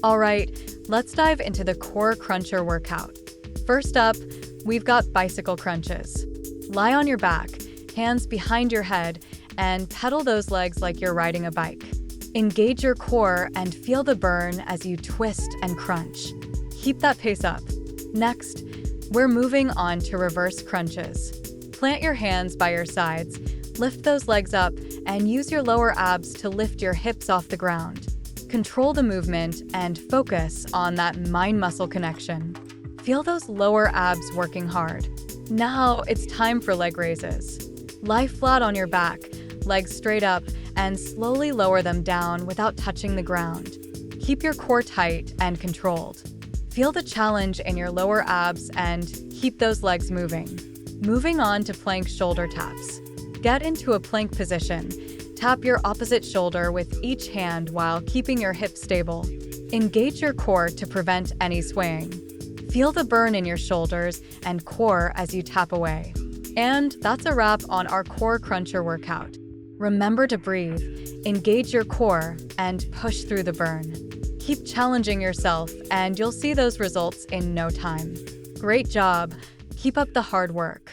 All right, let's dive into the core cruncher workout. First up, we've got bicycle crunches. Lie on your back, hands behind your head, and pedal those legs like you're riding a bike. Engage your core and feel the burn as you twist and crunch. Keep that pace up. Next, we're moving on to reverse crunches. Plant your hands by your sides, lift those legs up, and use your lower abs to lift your hips off the ground. Control the movement and focus on that mind-muscle connection. Feel those lower abs working hard. Now it's time for leg raises. Lie flat on your back, legs straight up, and slowly lower them down without touching the ground. Keep your core tight and controlled. Feel the challenge in your lower abs and keep those legs moving. Moving on to plank shoulder taps. Get into a plank position. Tap your opposite shoulder with each hand while keeping your hips stable. Engage your core to prevent any swaying. Feel the burn in your shoulders and core as you tap away. And that's a wrap on our core cruncher workout. Remember to breathe, engage your core, and push through the burn. Keep challenging yourself, and you'll see those results in no time. Great job! Keep up the hard work.